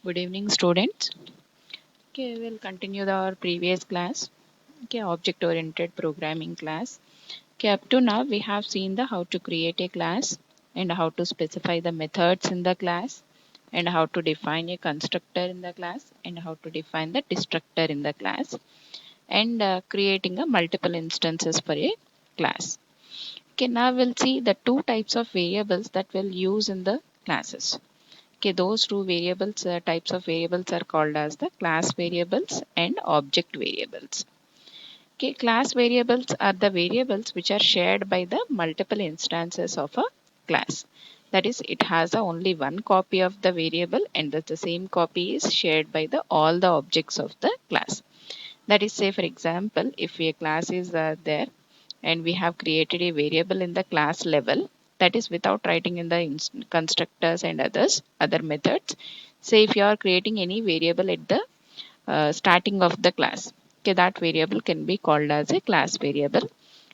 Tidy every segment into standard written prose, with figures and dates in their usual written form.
Good evening, students. Okay, we'll continue our previous class. Okay, object-oriented programming class. Okay, up to now we have seen the how to create a class and how to specify the methods in the class and how to define a constructor in the class and how to define the destructor in the class and creating a multiple instances for a class. Okay, now we'll see the two types of variables that we'll use in the classes. Okay, those two variables, types of variables are called as the class variables and object variables. Okay, class variables are the variables which are shared by the multiple instances of a class. That is, it has only one copy of the variable and the same copy is shared by the all the objects of the class. That is, say for example, if a class is there and we have created a variable in the class level, that is without writing in the constructors and other methods. Say if you are creating any variable at the starting of the class, okay, that variable can be called as a class variable,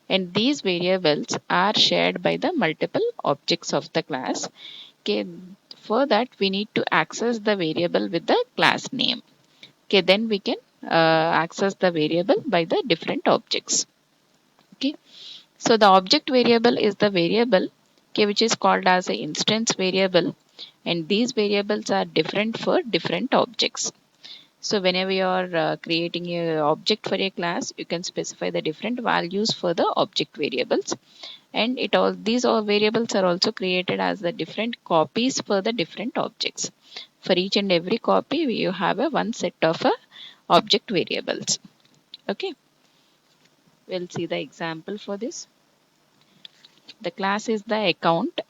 and these variables are shared by the multiple objects of the class. Okay, for that we need to access the variable with the class name. Okay, then we can access the variable by the different objects. Okay, so the object variable is the variable, okay, which is called as an instance variable, and these variables are different for different objects. So whenever you are creating a object for a class, you can specify the different values for the object variables, and it all these all variables are also created as the different copies for the different objects. For each and every copy, you have a one set of object variables. Okay, we'll see the example for this. The class is the account.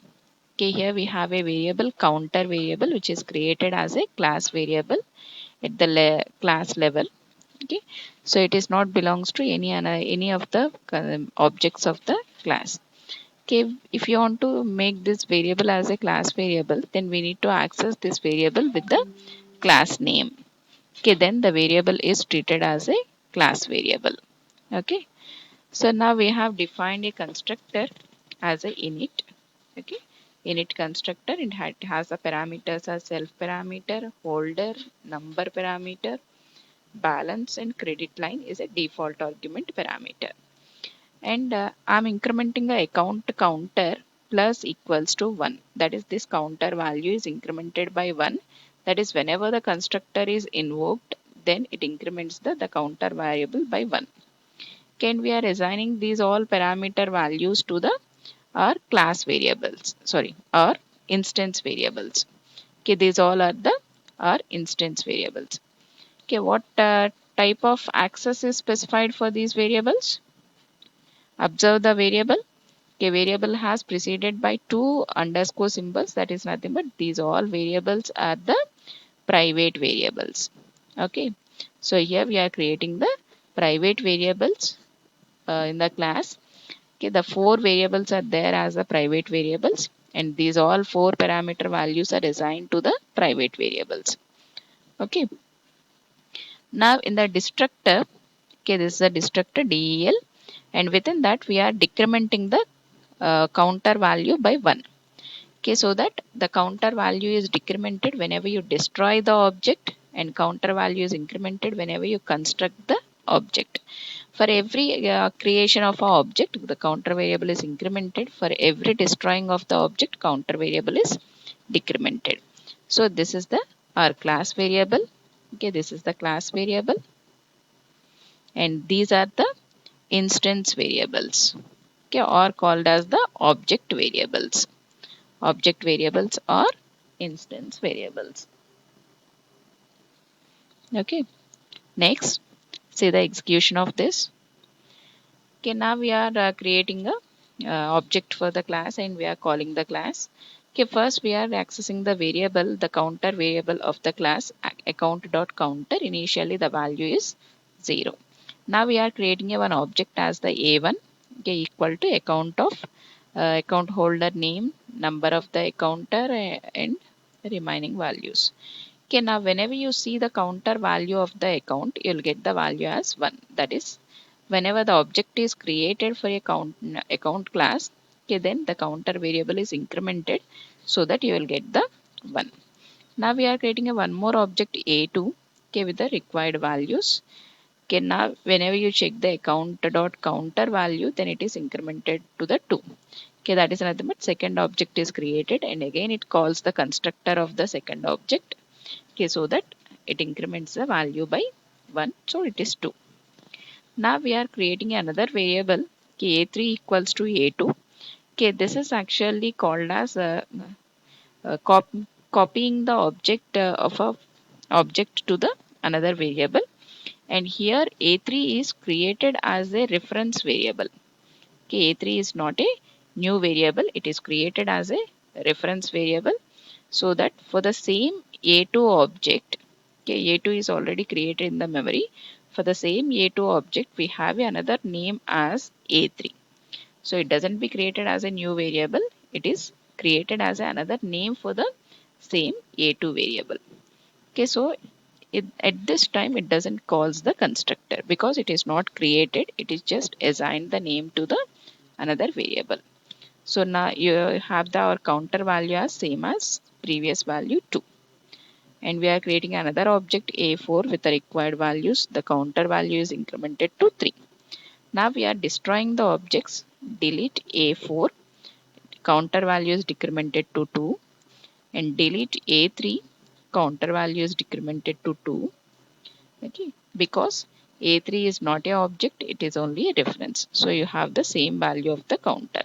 Okay, here we have a variable counter variable which is created as a class variable at the class level. Okay, so it is not belongs to any of the objects of the class. Okay, if you want to make this variable as a class variable, then we need to access this variable with the class name. Okay, then the variable is treated as a class variable. Okay, so now we have defined a constructor as a init. Okay, init constructor, it has a parameters as self parameter, holder, number parameter, balance, and credit line is a default argument parameter. And I'm incrementing a account counter plus equals to 1. That is, this counter value is incremented by 1. That is, whenever the constructor is invoked, then it increments the counter variable by 1. Can we are assigning these all parameter values to the our class variables, sorry, our instance variables. Okay, these all are the our instance variables. Okay, what type of access is specified for these variables? Observe the variable. Okay, variable has preceded by two underscore symbols, that is nothing but these all variables are the private variables. Okay, so here we are creating the private variables in the class. Okay, the four variables are there as the private variables, and these all four parameter values are assigned to the private variables. Okay, now in the destructor, okay, this is the destructor del, and within that we are decrementing the counter value by 1. Okay, so that the counter value is decremented whenever you destroy the object, and counter value is incremented whenever you construct the object. For every creation of an object, the counter variable is incremented. For every destroying of the object, counter variable is decremented. So this is the our class variable. Okay, this is the class variable, and these are the instance variables. Okay, or called as the object variables. Object variables or instance variables. Okay, next, see the execution of this. Okay, now we are creating a object for the class and we are calling the class. Okay, first we are accessing the variable, the counter variable of the class account.counter. Initially the value is 0. Now we are creating a one object as the A1, okay, equal to account of account holder name, number of the accounter, and remaining values. Okay, now whenever you see the counter value of the account, you'll get the value as 1. That is, whenever the object is created for a account class, okay, then the counter variable is incremented so that you will get the 1. Now we are creating a one more object A2, okay, with the required values. Okay, now whenever you check the account dot counter value, then it is incremented to the 2. Okay, that is nothing but second object is created, and again it calls the constructor of the second object. Okay, so that it increments the value by 1, so it is 2. Now we are creating another variable, okay, A3 equals to A2. Okay, this is actually called as uh, cop copying the object of a object to the another variable, and here A3 is created as a reference variable. Okay, A3 is not a new variable, it is created as a reference variable, so that for the same A2 object, okay, A2 is already created in the memory. For the same A2 object, we have another name as A3. So it doesn't be created as a new variable, it is created as another name for the same A2 variable. Okay, so at this time it doesn't calls the constructor because it is not created, it is just assigned the name to the another variable. So now you have our counter value as same as previous value 2, and we are creating another object A4 with the required values. The counter value is incremented to 3. Now we are destroying the objects. Delete A4, counter value is decremented to 2, and delete A3, counter value is decremented to 2. Okay, because A3 is not a object, it is only a reference. So you have the same value of the counter.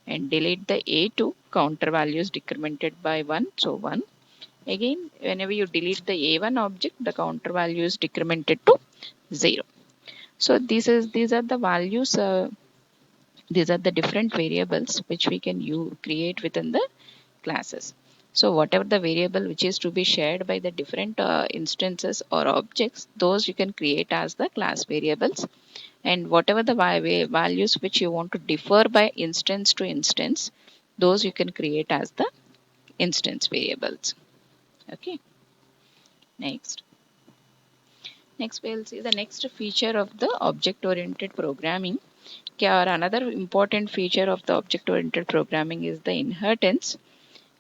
And delete the A2, counter value is decremented by 1, so 1. Again, whenever you delete the A1 object, the counter value is decremented to 0. So these are the values, these are the different variables which we can create within the classes. So whatever the variable which is to be shared by the different instances or objects, those you can create as the class variables. And whatever the values which you want to differ by instance to instance, those you can create as the instance variables. Okay, next. Next we'll see the next feature of the object-oriented programming. Okay, or another important feature of the object-oriented programming is the inheritance.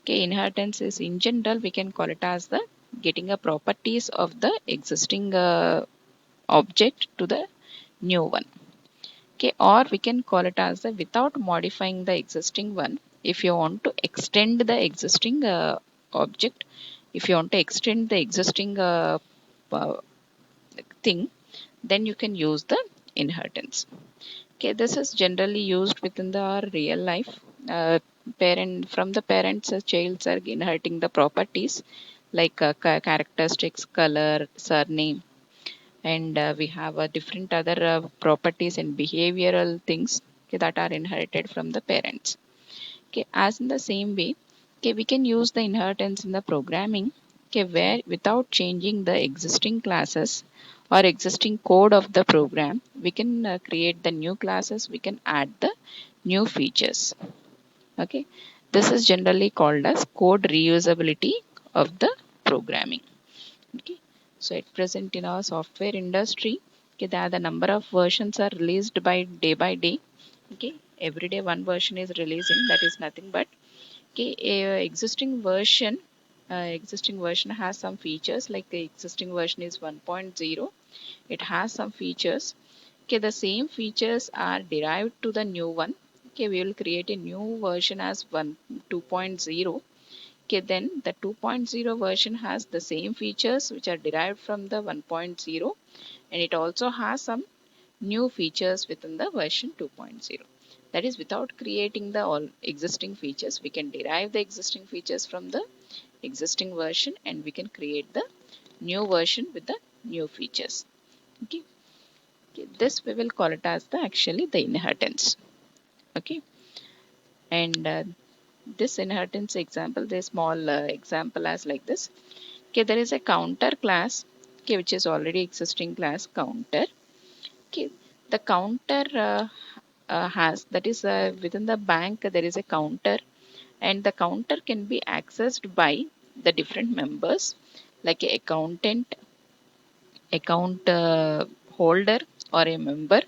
Okay, inheritance is in general we can call it as the getting a properties of the existing object to the new one. Okay, or we can call it as the without modifying the existing one. If you want to extend the existing object, if you want to extend the existing uh, thing, then you can use the inheritance. Okay, this is generally used within the real life. Parent from the parents, childs are inheriting the properties like characteristics, color, surname, and we have different other properties and behavioral things, okay, that are inherited from the parents. Okay, as in the same way, okay, we can use the inheritance in the programming, okay, where without changing the existing classes or existing code of the program, we can create the new classes, we can add the new features. Okay, this is generally called as code reusability of the programming. Okay, so at present in our software industry, okay, the number of versions are released by day. Okay, every day one version is releasing, that is nothing but, okay, existing version has some features, like the existing version is 1.0, it has some features. Okay, the same features are derived to the new one. Okay, we will create a new version as 2.0. Okay, then the 2.0 version has the same features which are derived from the 1.0, and it also has some new features within the version 2.0. That is, without creating the all existing features, we can derive the existing features from the existing version, and we can create the new version with the new features. Okay, okay, this we will call it as the actually the inheritance. Okay, and this inheritance example, the small example as like this. Okay, there is a counter class, okay, which is already existing class counter. Okay, the counter has, that is within the bank there is a counter, and the counter can be accessed by the different members like a accountant, account holder, or a member,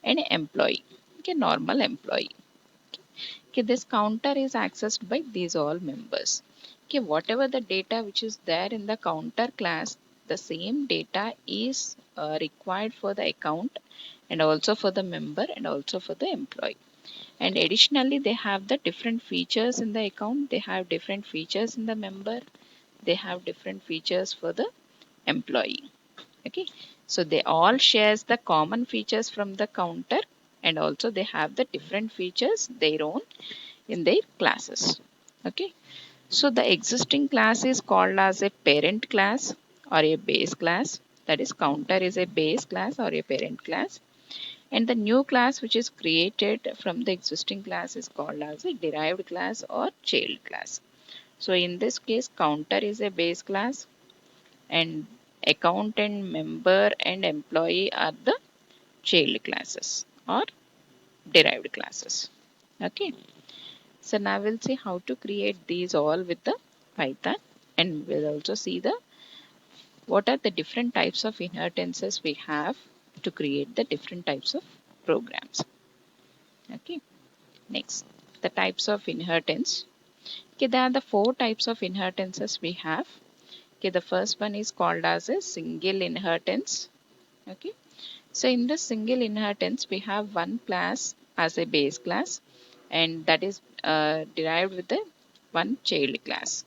and an employee. Okay, normal employee. Okay, this counter is accessed by these all members. Okay, whatever the data which is there in the counter class, the same data is required for the account and also for the member and also for the employee. And additionally, they have the different features in the account, they have different features in the member, they have different features for the employee. Okay, so they all shares the common features from the counter, and also they have the different features their own in their classes. Okay, so the existing class is called as a parent class or a base class. That is, counter is a base class or a parent class, and the new class which is created from the existing class is called as a derived class or child class. So in this case, counter is a base class, and account and member and employee are the child classes or derived classes. Okay, so now we'll see how to create these all with the Python, and we'll also see the what are the different types of inheritances we have to create the different types of programs. Okay, next, the types of inheritance. Okay, there are the four types of inheritances we have. Okay, the first one is called as a single inheritance. Okay, so in the single inheritance, we have one class as a base class, and that is derived with the one child class.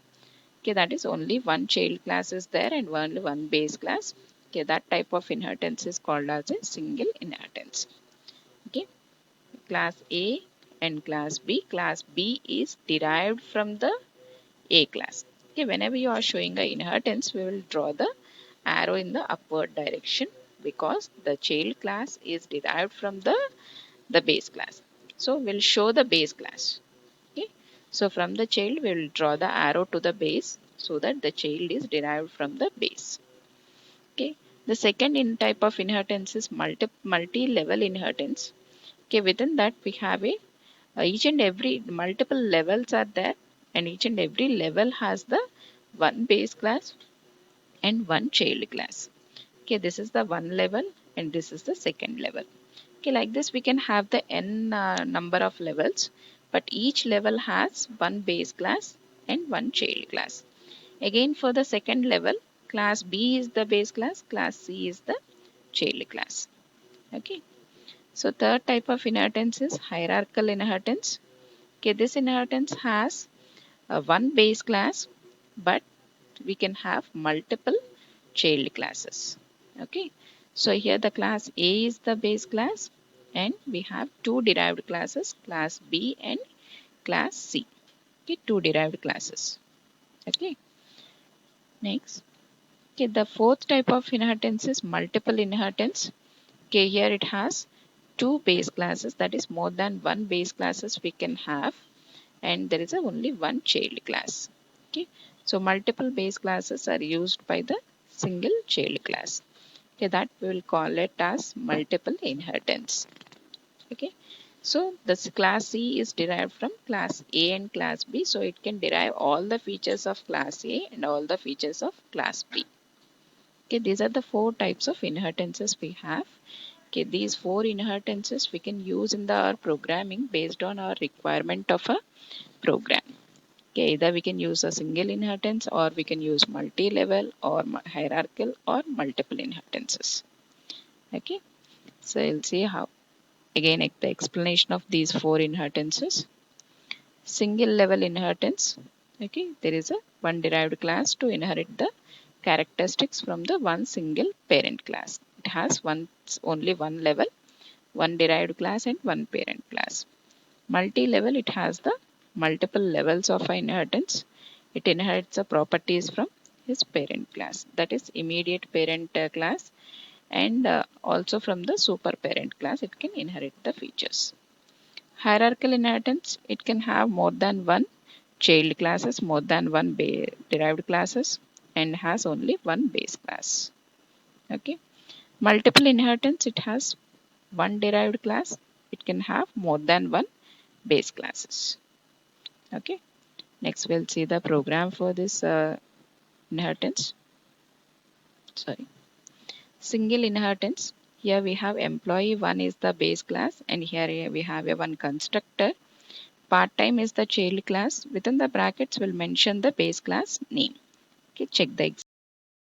Okay, that is only one child class is there and only one base class. Okay, that type of inheritance is called as a single inheritance. Okay, class A and class B. Class B is derived from the A class. Okay, whenever you are showing a inheritance, we will draw the arrow in the upward direction because the child class is derived from the base class. So we'll show the base class. Okay, so from the child we will draw the arrow to the base so that the child is derived from the base. Okay, the second in type of inheritance is multi-level inheritance. Okay, within that we have a each and every multiple levels are there, and each and every level has the one base class and one child class. Okay, this is the one level and this is the second level. Okay, like this we can have the n number of levels, but each level has one base class and one child class. Again, for the second level, class B is the base class, class C is the child class. Okay, so third type of inheritance is hierarchical inheritance. Okay, this inheritance has one base class, but we can have multiple child classes. Okay, so here the class A is the base class, and we have two derived classes, class B and class C. Okay, two derived classes. Okay, next. Okay, the fourth type of inheritance is multiple inheritance. Okay, here it has two base classes, that is more than one base classes we can have, and there is only one child class. Okay, so multiple base classes are used by the single child class. Okay, that we will call it as multiple inheritance. Okay, so this class C is derived from class A and class B, so it can derive all the features of class A and all the features of class B. Okay, these are the four types of inheritances we have. Okay, these four inheritances we can use in our programming based on our requirement of a program. Okay, either we can use a single inheritance or we can use multi-level or hierarchical or multiple inheritances. Okay, so we'll see how again the explanation of these four inheritances. Single level inheritance. Okay, there is a one derived class to inherit the characteristics from the one single parent class. It has only one level, one derived class and one parent class. Multi-level, it has the multiple levels of inheritance. It inherits the properties from his parent class, that is immediate parent class, and also from the super parent class it can inherit the features. Hierarchical inheritance, it can have more than one child classes, more than one derived classes, and has only one base class. Okay. Multiple inheritance, it has one derived class, it can have more than one base classes. Okay, next we'll see the program for this inheritance. Sorry, single inheritance. Here we have employee one is the base class, and here we have a one constructor. part-time is the child class. Within the brackets, we'll mention the base class name. Okay, check the example.